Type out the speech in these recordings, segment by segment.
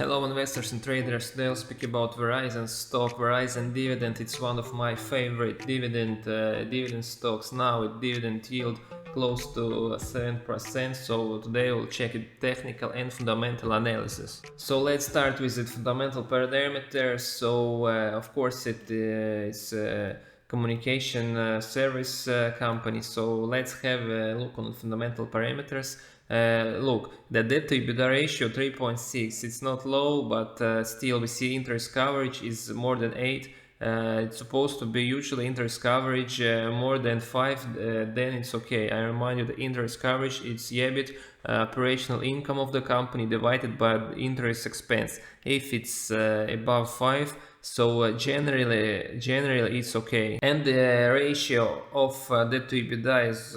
Hello investors and traders, today I'll speak about Verizon Stock, Verizon Dividend. It's one of my favorite dividend stocks now with dividend yield close to 7%. So today we'll check it technical and fundamental analysis. So let's start with the fundamental parameters. So of course it's a communication service company. So let's have a look on the fundamental parameters. Look, the debt to EBITDA ratio 3.6. It's not low, but still we see interest coverage is more than 8. It's supposed to be usually interest coverage more than 5, then it's okay. I remind you the interest coverage it's EBIT, operational income of the company divided by the interest expense. If it's above 5, so generally it's okay. And the ratio of debt to EBITDA is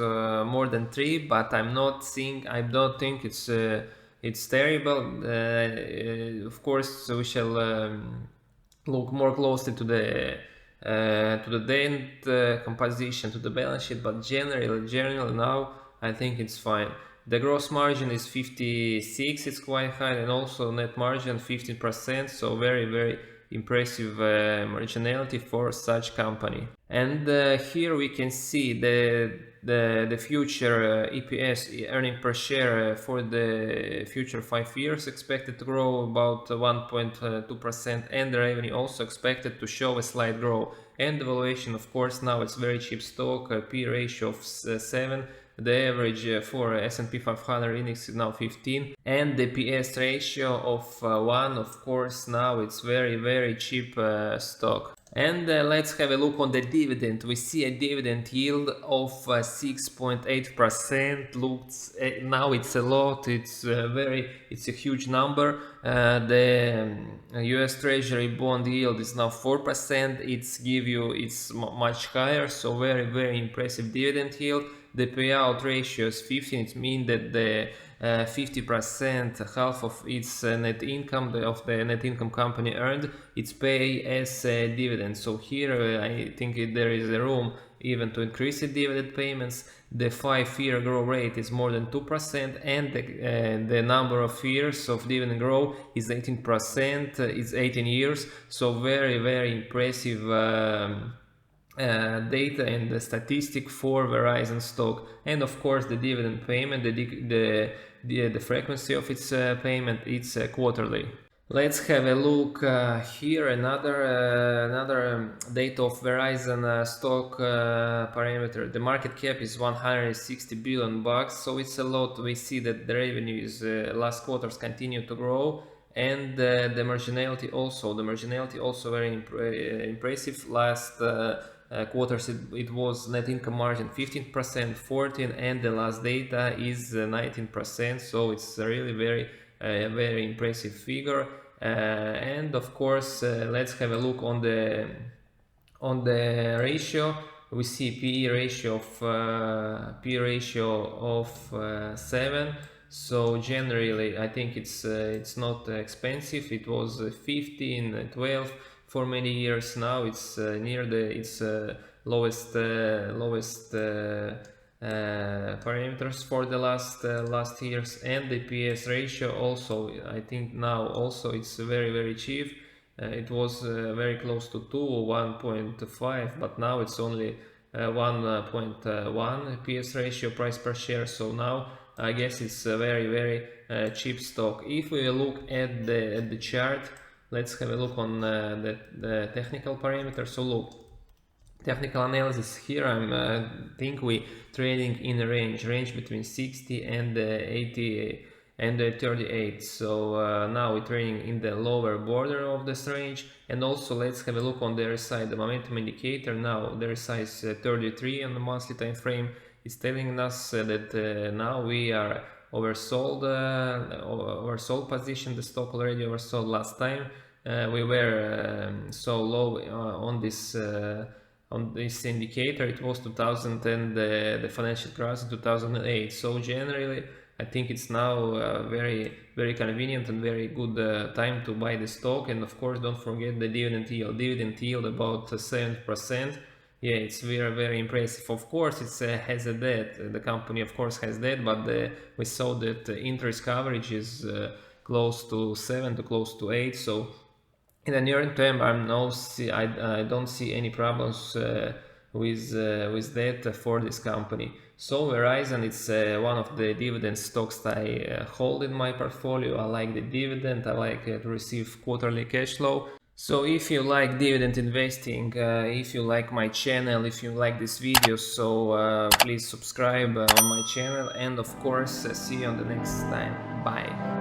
more than 3, but I don't think it's terrible. Of course we shall look more closely to the debt composition, to the balance sheet, but generally now I think it's fine. The gross margin is 56, it's quite high, and also net margin 15%, so very impressive marginality for such company. And here we can see the future EPS, earning per share, for the future 5 years expected to grow about 1.2%, and the revenue also expected to show a slight growth. And the valuation, of course, now it's very cheap stock, a P ratio of 7. The average for S&P 500 index is now 15, and the PS ratio of 1. Of course, now it's very cheap stock. And let's have a look on the dividend. We see a dividend yield of 6.8%. Looks now it's a lot. It's a huge number. The U.S. Treasury bond yield is now 4%. It's much higher. So very impressive dividend yield. The payout ratio is 15. It means that the 50%, half of its net income, of the net income company earned, it's pay as a dividend. So here I think there is a room even to increase the dividend payments. The 5-year growth rate is more than 2%, and the number of years of dividend growth is 18%. It's 18 years, so very impressive data and the statistic for Verizon Stock. And of course the dividend payment, the frequency of its payment, it's quarterly. Let's have a look here. Another data of Verizon stock parameter. The market cap is 160 billion bucks, so it's a lot. We see that the revenue is last quarters continue to grow, and the marginality also. The marginality also very impressive. Last quarters it was net income margin 15%, 14, and the last data is 19%. So it's really very impressive figure. And of course let's have a look on the ratio. We see PE ratio of 7. So generally I think it's not expensive. It was 15, 12 for many years. Now it's near its lowest parameters for the last years. And the PS ratio also, I think now also it's very cheap. It was very close to 2 or 1.5, but now it's only 1.1 PS ratio, price per share. So now I guess it's a very cheap stock. If we look at the chart, let's have a look on the technical parameters. So look, technical analysis here. I think we trading in a range between 60 and 80 and 38. So now we're trading in the lower border of this range. And also let's have a look on the RSI, the momentum indicator. Now the RSI is 33 on the monthly time frame. It's telling us that now we are oversold position. The stock already oversold last time. We were so low on this indicator. It was 2000 and the financial crisis in 2008. So generally I think it's now very convenient and very good time to buy the stock. And of course don't forget the dividend yield about 7%. Yeah, it's very impressive. Of course it has a debt. The company of course has debt, but we saw that interest coverage is close to 7 to close to 8. So in the near term, I don't see any problems with that for this company. So Verizon, it's one of the dividend stocks that I hold in my portfolio. I like the dividend. I like to receive quarterly cash flow. So if you like dividend investing, if you like my channel, if you like this video, so please subscribe on my channel, and of course see you on the next time. Bye.